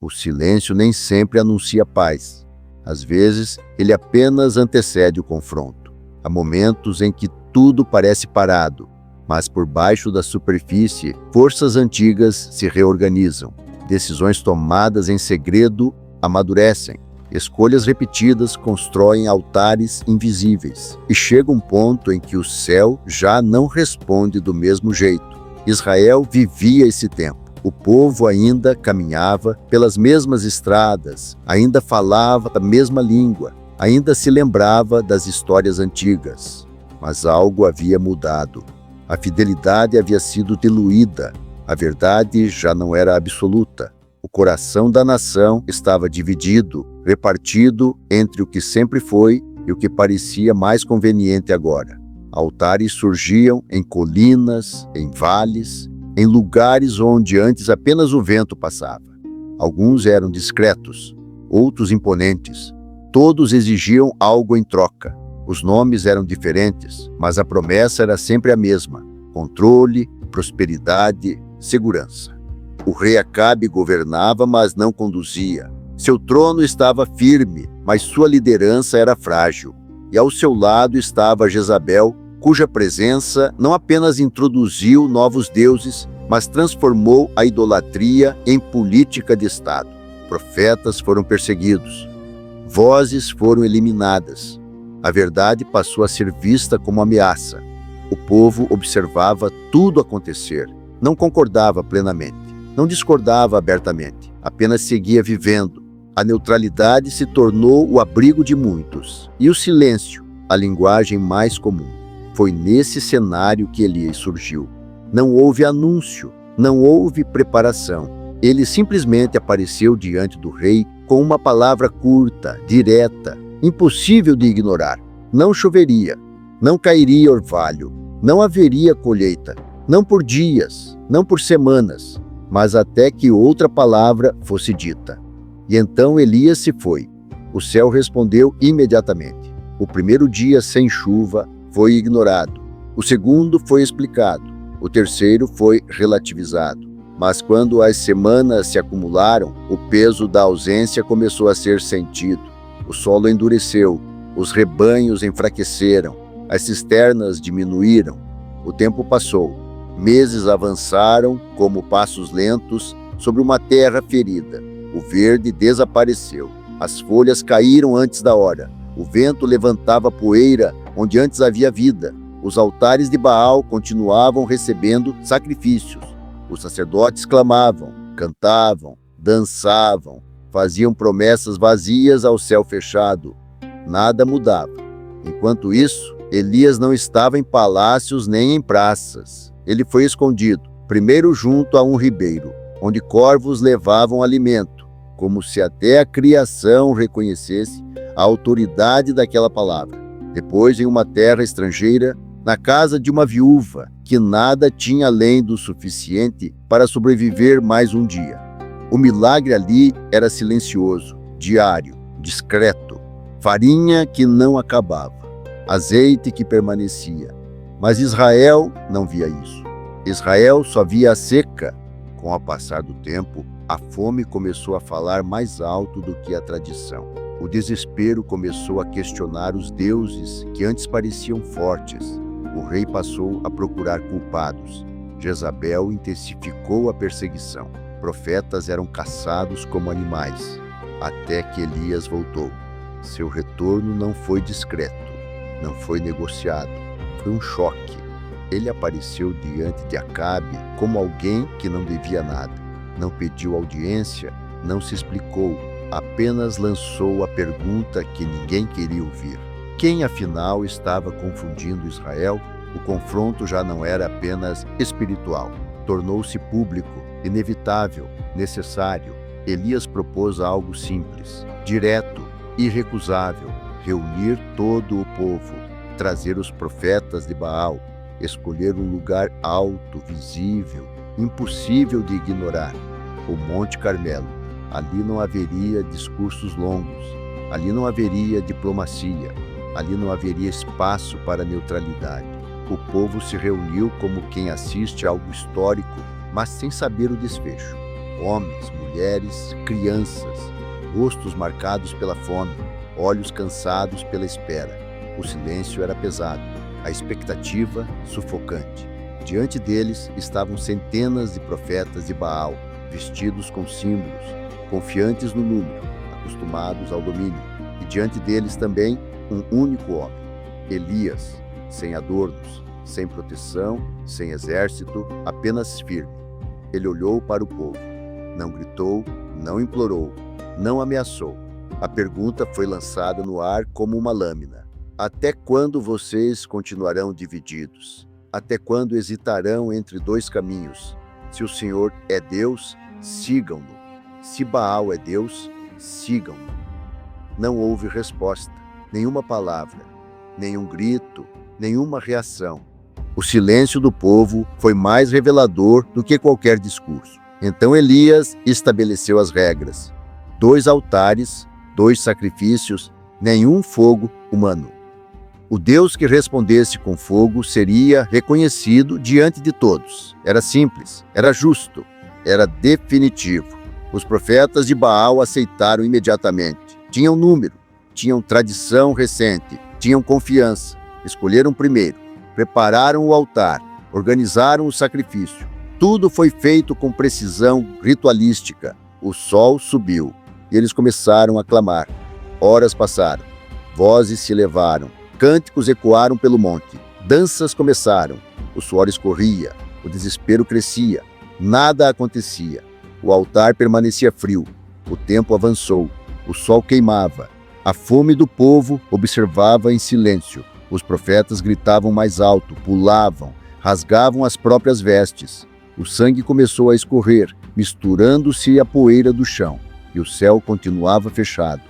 O silêncio nem sempre anuncia paz. Às vezes, ele apenas antecede o confronto. Há momentos em que tudo parece parado, mas por baixo da superfície, forças antigas se reorganizam. Decisões tomadas em segredo amadurecem. Escolhas repetidas constroem altares invisíveis. E chega um ponto em que o céu já não responde do mesmo jeito. Israel vivia esse tempo. O povo ainda caminhava pelas mesmas estradas, ainda falava a mesma língua, ainda se lembrava das histórias antigas. Mas algo havia mudado. A fidelidade havia sido diluída. A verdade já não era absoluta. O coração da nação estava dividido, repartido entre o que sempre foi e o que parecia mais conveniente agora. Altares surgiam em colinas, em vales, em lugares onde antes apenas o vento passava. Alguns eram discretos, outros imponentes. Todos exigiam algo em troca. Os nomes eram diferentes, mas a promessa era sempre a mesma: controle, prosperidade, segurança. O rei Acabe governava, mas não conduzia. Seu trono estava firme, mas sua liderança era frágil. E ao seu lado estava Jezabel, cuja presença não apenas introduziu novos deuses, mas transformou a idolatria em política de Estado. Profetas foram perseguidos. Vozes foram eliminadas. A verdade passou a ser vista como ameaça. O povo observava tudo acontecer. Não concordava plenamente. Não discordava abertamente. Apenas seguia vivendo. A neutralidade se tornou o abrigo de muitos. E o silêncio, a linguagem mais comum. Foi nesse cenário que Elias surgiu. Não houve anúncio, não houve preparação. Ele simplesmente apareceu diante do rei com uma palavra curta, direta, impossível de ignorar. Não choveria, não cairia orvalho, não haveria colheita, não por dias, não por semanas, mas até que outra palavra fosse dita. E então Elias se foi. O céu respondeu imediatamente. O primeiro dia sem chuva foi ignorado. O segundo foi explicado. O terceiro foi relativizado. Mas quando as semanas se acumularam, o peso da ausência começou a ser sentido. O solo endureceu, os rebanhos enfraqueceram, as cisternas diminuíram. O tempo passou. Meses avançaram como passos lentos sobre uma terra ferida. O verde desapareceu. As folhas caíram antes da hora. O vento levantava poeira onde antes havia vida. Os altares de Baal continuavam recebendo sacrifícios. Os sacerdotes clamavam, cantavam, dançavam, faziam promessas vazias ao céu fechado. Nada mudava. Enquanto isso, Elias não estava em palácios nem em praças. Ele foi escondido, primeiro junto a um ribeiro, onde corvos levavam alimento, como se até a criação reconhecesse a autoridade daquela palavra. Depois, em uma terra estrangeira, na casa de uma viúva, que nada tinha além do suficiente para sobreviver mais um dia. O milagre ali era silencioso, diário, discreto. Farinha que não acabava, azeite que permanecia. Mas Israel não via isso. Israel só via a seca. Com o passar do tempo, a fome começou a falar mais alto do que a tradição. O desespero começou a questionar os deuses que antes pareciam fortes. O rei passou a procurar culpados. Jezabel intensificou a perseguição. Profetas eram caçados como animais, até que Elias voltou. Seu retorno não foi discreto, não foi negociado, foi um choque. Ele apareceu diante de Acabe como alguém que não devia nada. Não pediu audiência, não se explicou, apenas lançou a pergunta que ninguém queria ouvir. Quem afinal estava confundindo Israel? O confronto já não era apenas espiritual, tornou-se público, inevitável, necessário. Elias propôs algo simples, direto, irrecusável: reunir todo o povo, trazer os profetas de Baal, escolher um lugar alto, visível, impossível de ignorar, o Monte Carmelo. Ali não haveria discursos longos, ali não haveria diplomacia, ali não haveria espaço para neutralidade. O povo se reuniu como quem assiste a algo histórico, mas sem saber o desfecho. Homens, mulheres, mulheres, crianças, rostos marcados pela fome, olhos cansados pela espera. O silêncio era pesado, a expectativa sufocante. Diante deles estavam centenas de profetas de Baal, vestidos com símbolos, confiantes no número, acostumados ao domínio. E diante deles também um único homem, Elias, sem adornos, sem proteção, sem exército, apenas firme. Ele olhou para o povo. Não gritou, não implorou, não ameaçou. A pergunta foi lançada no ar como uma lâmina. Até quando vocês continuarão divididos? Até quando hesitarão entre dois caminhos? Se o Senhor é Deus, sigam-no. Se Baal é Deus, sigam-no. Não houve resposta, nenhuma palavra, nenhum grito, nenhuma reação. O silêncio do povo foi mais revelador do que qualquer discurso. Então Elias estabeleceu as regras. 2 altares, 2 sacrifícios, nenhum fogo humano. O Deus que respondesse com fogo seria reconhecido diante de todos. Era simples, era justo, era definitivo. Os profetas de Baal aceitaram imediatamente. Tinham número, tinham tradição recente, tinham confiança. Escolheram primeiro, prepararam o altar, organizaram o sacrifício. Tudo foi feito com precisão ritualística. O sol subiu e eles começaram a clamar. Horas passaram, vozes se elevaram, cânticos ecoaram pelo monte, danças começaram, o suor escorria, o desespero crescia, nada acontecia. O altar permanecia frio, o tempo avançou, o sol queimava, a fome do povo observava em silêncio. Os profetas gritavam mais alto, pulavam, rasgavam as próprias vestes. O sangue começou a escorrer, misturando-se à poeira do chão, e o céu continuava fechado.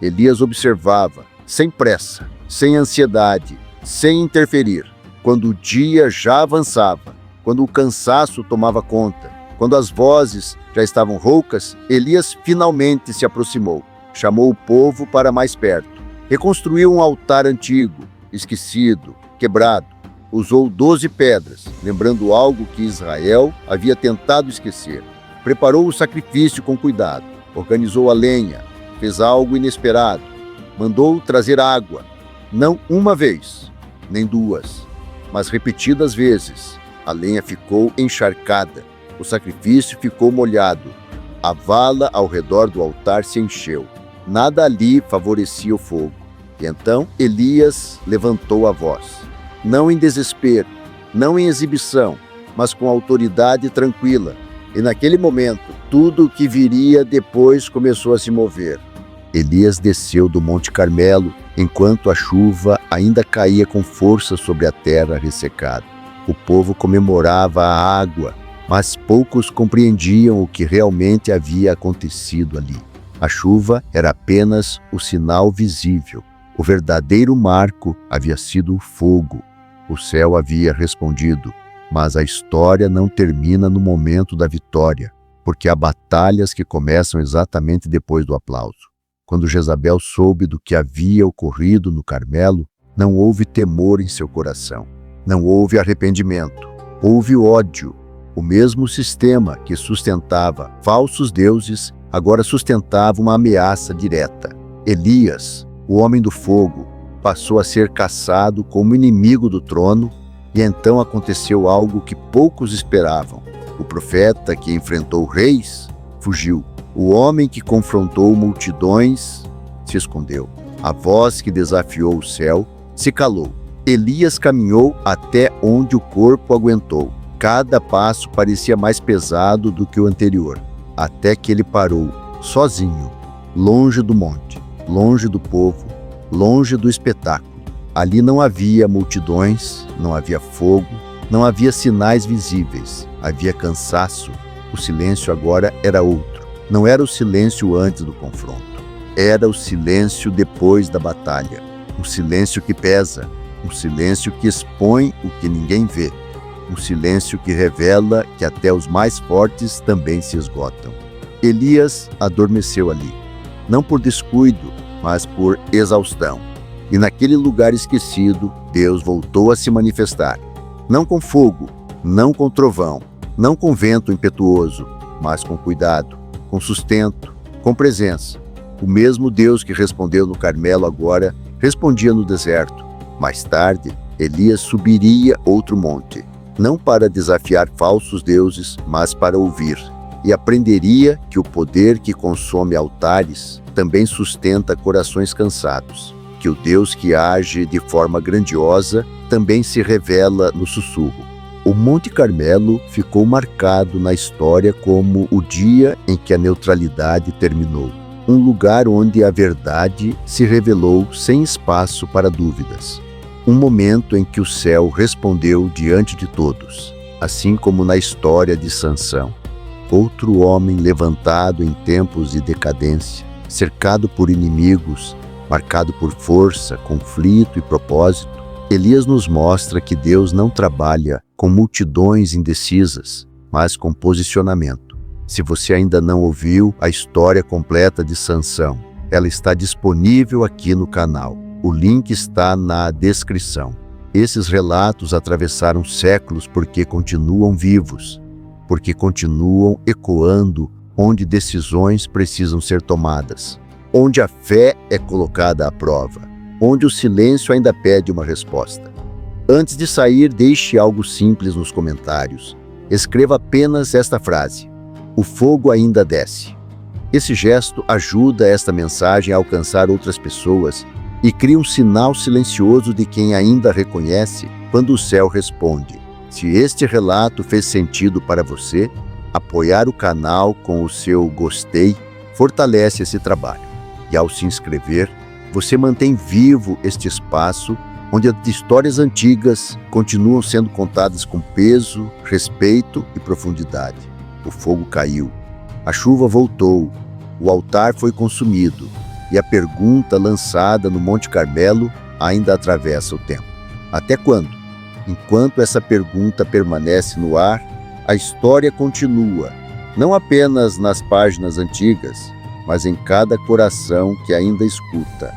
Elias observava, sem pressa, sem ansiedade, sem interferir. Quando o dia já avançava, quando o cansaço tomava conta, quando as vozes já estavam roucas, Elias finalmente se aproximou. Chamou o povo para mais perto. Reconstruiu um altar antigo, esquecido, quebrado. Usou 12 pedras, lembrando algo que Israel havia tentado esquecer. Preparou o sacrifício com cuidado. Organizou a lenha. Fez algo inesperado. Mandou trazer água. Não uma vez, nem 2, mas repetidas vezes. A lenha ficou encharcada. O sacrifício ficou molhado. A vala ao redor do altar se encheu. Nada ali favorecia o fogo. E então Elias levantou a voz. Não em desespero, não em exibição, mas com autoridade tranquila. E naquele momento, tudo o que viria depois começou a se mover. Elias desceu do Monte Carmelo, enquanto a chuva ainda caía com força sobre a terra ressecada. O povo comemorava a água, mas poucos compreendiam o que realmente havia acontecido ali. A chuva era apenas o sinal visível. O verdadeiro marco havia sido o fogo. O céu havia respondido, mas a história não termina no momento da vitória, porque há batalhas que começam exatamente depois do aplauso. Quando Jezabel soube do que havia ocorrido no Carmelo, não houve temor em seu coração, não houve arrependimento, houve ódio. O mesmo sistema que sustentava falsos deuses agora sustentava uma ameaça direta. Elias, o homem do fogo, passou a ser caçado como inimigo do trono, e então aconteceu algo que poucos esperavam. O profeta que enfrentou reis fugiu. O homem que confrontou multidões se escondeu. A voz que desafiou o céu se calou. Elias caminhou até onde o corpo aguentou. Cada passo parecia mais pesado do que o anterior, até que ele parou, sozinho, longe do monte, longe do povo, longe do espetáculo. Ali não havia multidões, não havia fogo, não havia sinais visíveis, havia cansaço. O silêncio agora era outro. Não era o silêncio antes do confronto. Era o silêncio depois da batalha. Um silêncio que pesa, um silêncio que expõe o que ninguém vê. Um silêncio que revela que até os mais fortes também se esgotam. Elias adormeceu ali, não por descuido, mas por exaustão. E naquele lugar esquecido, Deus voltou a se manifestar. Não com fogo, não com trovão, não com vento impetuoso, mas com cuidado, com sustento, com presença. O mesmo Deus que respondeu no Carmelo agora respondia no deserto. Mais tarde, Elias subiria outro monte, não para desafiar falsos deuses, mas para ouvir. E aprenderia que o poder que consome altares também sustenta corações cansados, que o Deus que age de forma grandiosa também se revela no sussurro. O Monte Carmelo ficou marcado na história como o dia em que a neutralidade terminou. Um lugar onde a verdade se revelou sem espaço para dúvidas. Um momento em que o céu respondeu diante de todos, assim como na história de Sansão. Outro homem levantado em tempos de decadência, cercado por inimigos, marcado por força, conflito e propósito. Elias nos mostra que Deus não trabalha com multidões indecisas, mas com posicionamento. Se você ainda não ouviu a história completa de Sansão, ela está disponível aqui no canal. O link está na descrição. Esses relatos atravessaram séculos porque continuam vivos, porque continuam ecoando onde decisões precisam ser tomadas, onde a fé é colocada à prova, onde o silêncio ainda pede uma resposta. Antes de sair, deixe algo simples nos comentários. Escreva apenas esta frase: o fogo ainda desce. Esse gesto ajuda esta mensagem a alcançar outras pessoas e cria um sinal silencioso de quem ainda reconhece quando o céu responde. Se este relato fez sentido para você, apoiar o canal com o seu gostei fortalece esse trabalho. E ao se inscrever, você mantém vivo este espaço onde as histórias antigas continuam sendo contadas com peso, respeito e profundidade. O fogo caiu, a chuva voltou, o altar foi consumido e a pergunta lançada no Monte Carmelo ainda atravessa o tempo. Até quando? Enquanto essa pergunta permanece no ar, a história continua, não apenas nas páginas antigas, mas em cada coração que ainda escuta.